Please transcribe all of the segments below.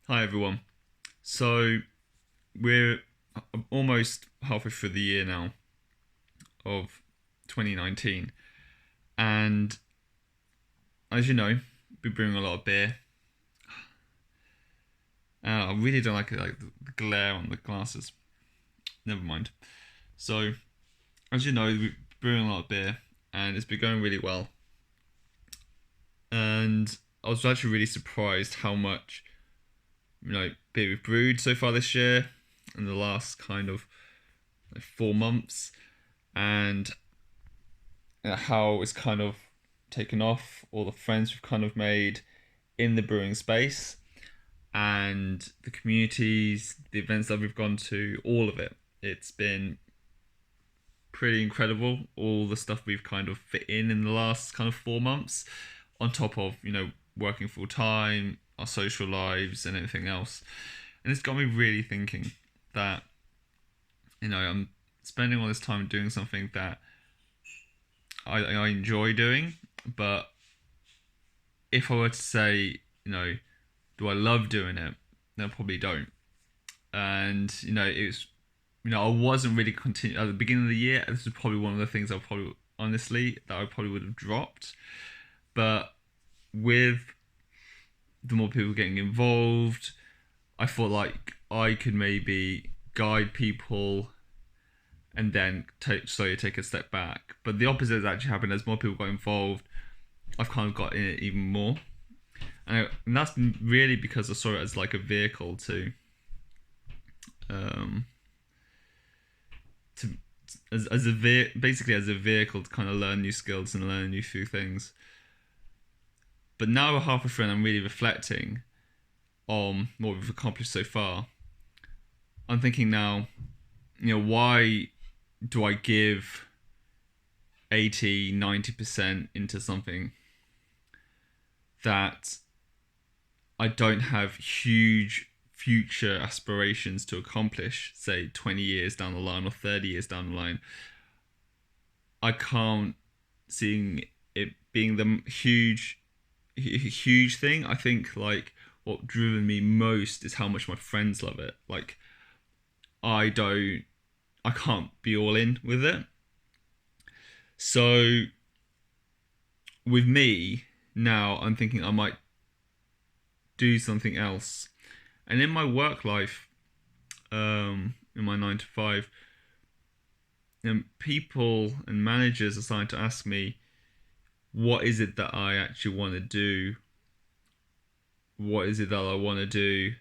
Hi everyone. So we're almost halfway through the year now of 2019, and as you know, we're brewing a lot of beer. I really don't like the glare on the glasses. Never mind. So as you know, we're brewing a lot of beer, and it's been going really well. And I was actually really surprised how much beer we've brewed so far this year, in the last kind of 4 months, and how it's kind of taken off, all the friends we've kind of made in the brewing space, and the communities, the events that we've gone to, all of it. It's been pretty incredible, all the stuff we've kind of fit in the last kind of 4 months, on top of, working full time, our social lives, and everything else. And it's got me really thinking that, I'm spending all this time doing something that I enjoy doing, but if I were to say, do I love doing it? Then I probably don't. And it's I wasn't really continue at the beginning of the year. This was probably one of the things I probably honestly that I probably would have dropped. But with the more people getting involved, I thought like I could maybe guide people and then slowly take a step back. But the opposite has actually happened. As more people got involved, I've kind of got in it even more. And that's really because I saw it as like a vehicle um, to basically as a vehicle to kind of learn new skills and learn new few things. But now we're halfway through, and I'm really reflecting on what we've accomplished so far. I'm thinking now, why do I give 80-90% into something that I don't have huge future aspirations to accomplish, say 20 years down the line or 30 years down the line? I can't see it being the huge thing. I think like what driven me most is how much my friends love it. Like I don't I can't be all in with it. So with me now, I'm thinking I might do something else. And in my work life, in my 9 to 5, people and managers are starting to ask me, what is it that I actually want to do? What is it that I want to do?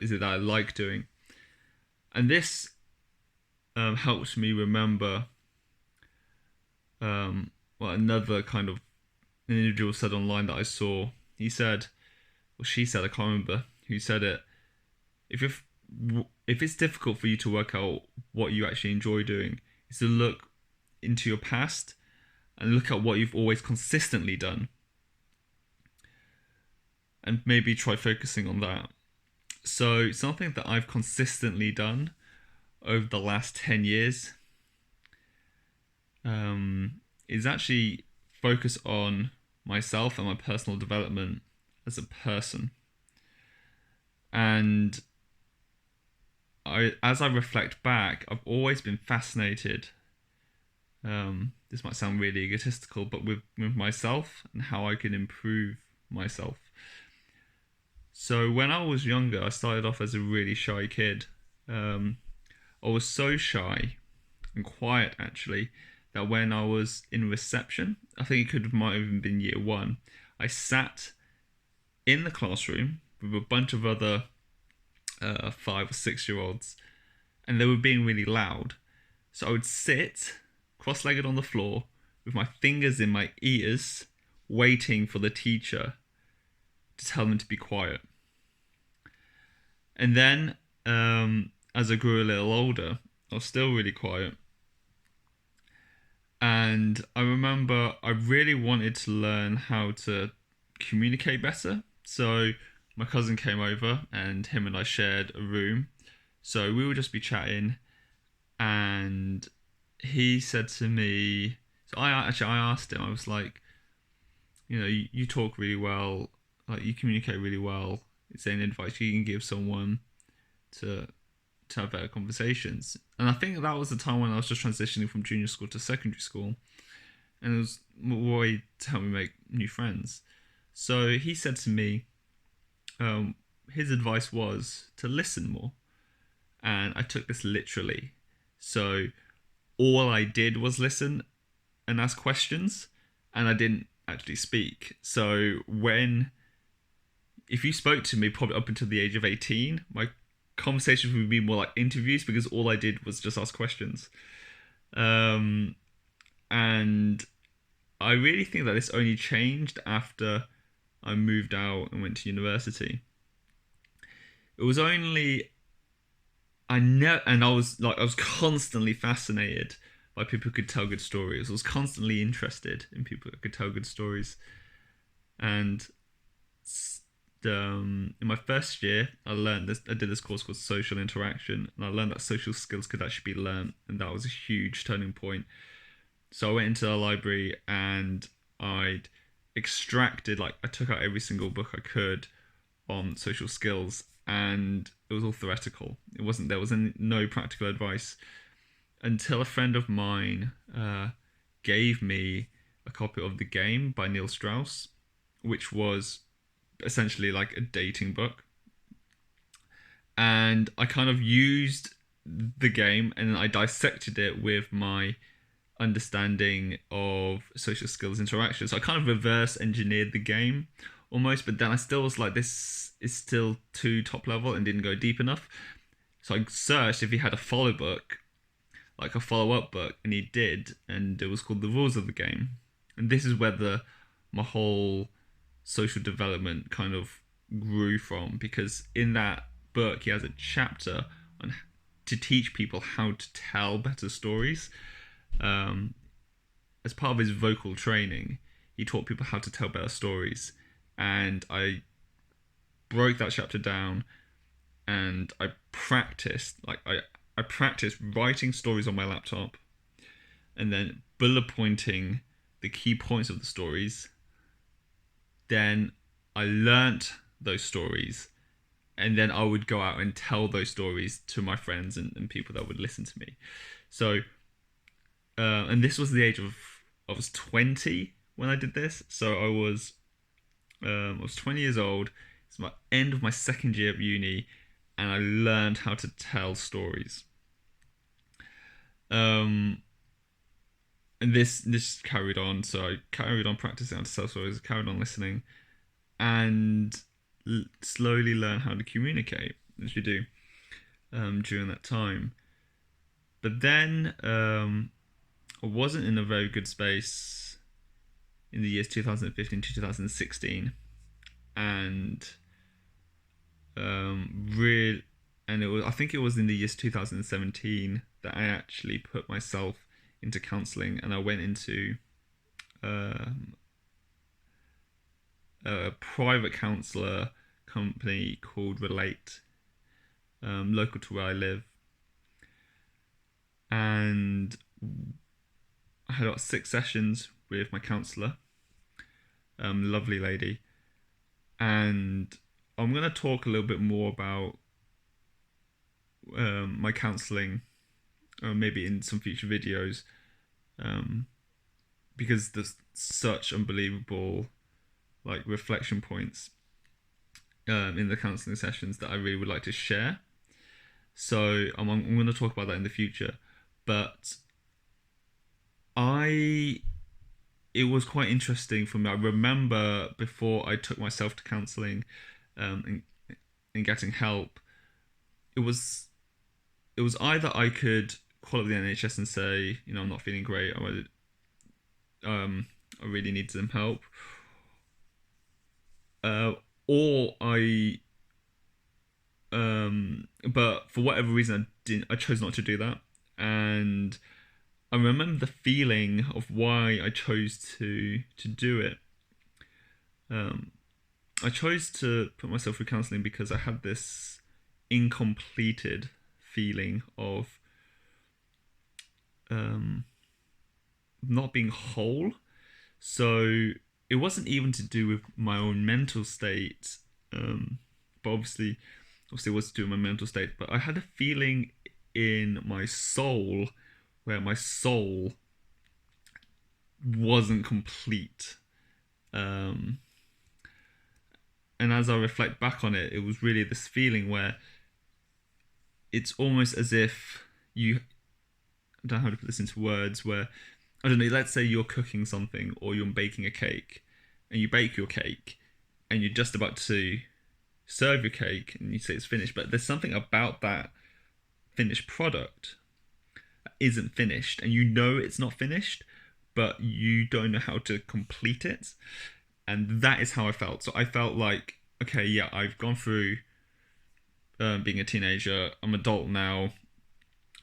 Is it that I like doing? And this helps me remember what another kind of individual said online that I saw. He said, or she said, I can't remember who said it. If if it's difficult for you to work out what you actually enjoy doing, is to look into your past and look at what you've always consistently done, and maybe try focusing on that. So something that I've consistently done over the last 10 years is actually focus on myself and my personal development as a person. And as I reflect back, I've always been fascinated. This might sound really egotistical, but with myself and how I can improve myself. So when I was younger, I started off as a really shy kid. I was so shy and quiet actually that when I was in reception, I think might have even been year one, I sat in the classroom with a bunch of other 5 or 6 year olds, and they were being really loud. So I would sit cross-legged on the floor with my fingers in my ears, waiting for the teacher to tell them to be quiet. And then, as I grew a little older, I was still really quiet. And I remember I really wanted to learn how to communicate better. So my cousin came over, and him and I shared a room. So we would just be chatting, and he said to me, so I asked him, I was like, you talk really well, like you communicate really well. Is there any advice you can give someone to have better conversations? And I think that was the time when I was just transitioning from junior school to secondary school, and it was a way to help me make new friends. So he said to me, his advice was to listen more, and I took this literally. So all I did was listen and ask questions, and I didn't actually speak. So if you spoke to me probably up until the age of 18, my conversations would be more like interviews because all I did was just ask questions. And I really think that this only changed after I moved out and went to university. It was only I was constantly fascinated by people who could tell good stories. I was constantly interested in people who could tell good stories. And in my first year, I learned this. I did this course called social interaction, and I learned that social skills could actually be learned, and that was a huge turning point. So I went into the library and I'd extracted, like, I took out every single book I could on social skills, and it was all theoretical. There was no practical advice until a friend of mine gave me a copy of The Game by Neil Strauss, which was essentially like a dating book. And I kind of used The Game and I dissected it with my understanding of social skills interaction. So I kind of reverse engineered The Game almost, but then I still was like, this is still too top level and didn't go deep enough. So I searched if he had a follow book, like a follow-up book, and he did, and it was called The Rules of the Game. And this is where my whole social development kind of grew from, because in that book he has a chapter on to teach people how to tell better stories. As part of his vocal training, he taught people how to tell better stories, and I broke that chapter down and I practiced I practiced writing stories on my laptop and then bullet pointing the key points of the stories. Then I learnt those stories, and then I would go out and tell those stories to my friends and people that would listen to me. So, and this was the age of, I was 20 when I did this. So I was 20 years old. It's my end of my second year of uni, and I learned how to tell stories. And this carried on. So I carried on practicing how to tell stories, carried on listening, and slowly learn how to communicate, as you do during that time. But then I wasn't in a very good space in the years 2015 to 2016, and I think it was in the years 2017 that I actually put myself into counselling, and I went into a private counsellor company called Relate, local to where I live, and I had about 6 sessions with my counsellor, lovely lady, and I'm going to talk a little bit more about my counselling, maybe in some future videos, because there's such unbelievable like reflection points in the counselling sessions that I really would like to share. So I'm going to talk about that in the future. But it was quite interesting for me. I remember before I took myself to counselling and getting help, it was either I could call up the NHS and say, I'm not feeling great, I really need some help, or but for whatever reason I chose not to do that. And I remember the feeling of why I chose to do it. I chose to put myself through counselling because I had this incompleted feeling of not being whole. So it wasn't even to do with my own mental state but obviously it was to do with my mental state. But I had a feeling in my soul where my soul wasn't complete. Um, and as I reflect back on it, it was really this feeling where it's almost as if you, I don't know how to put this into words, where, I don't know, let's say you're cooking something or you're baking a cake, and you bake your cake and you're just about to serve your cake and you say it's finished, but there's something about that finished product that isn't finished, and you know it's not finished, but you don't know how to complete it. And that is how I felt. So I felt like, okay, yeah, I've gone through being a teenager. I'm an adult now,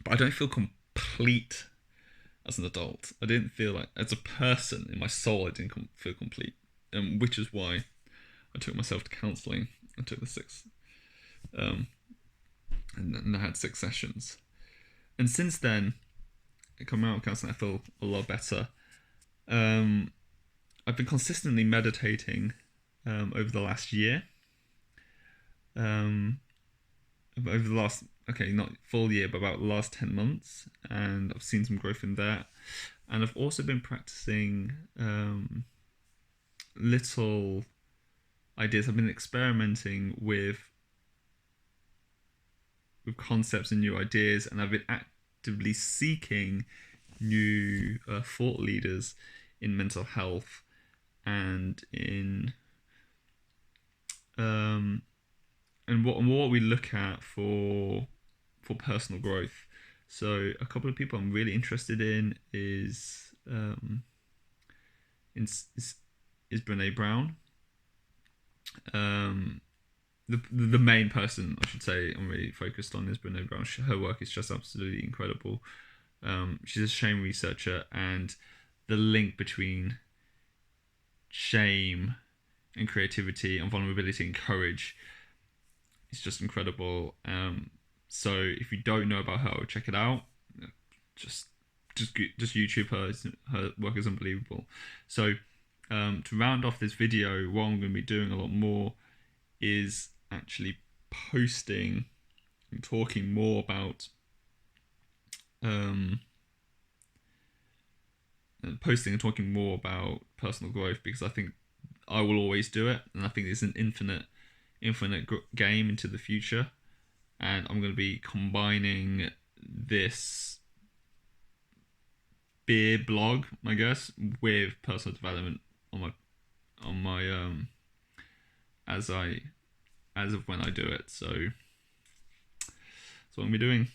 but I don't feel complete as an adult. I didn't feel like, as a person in my soul, I didn't feel complete, which is why I took myself to counselling. I took the 6, and I had 6 sessions. And since then, coming out of counselling, I feel a lot better. I've been consistently meditating over the last year. Over the last, not full year, but about the last 10 months. And I've seen some growth in that. And I've also been practicing little ideas. I've been experimenting with concepts and new ideas, and I've been actively seeking new thought leaders in mental health and in and what we look at for personal growth. So a couple of people I'm really interested in is Brene Brown. The main person, I should say, I'm really focused on is Brene Brown. Her work is just absolutely incredible. She's a shame researcher, and the link between shame and creativity and vulnerability and courage is just incredible. So if you don't know about her, check it out. Just YouTube her. Her work is unbelievable. So to round off this video, what I'm going to be doing a lot more is actually posting and talking more about personal growth, because I think I will always do it, and I think it's an infinite game into the future. And I'm going to be combining this beer blog, I guess, with personal development on my as of when I do it. So that's what I'm going to be doing.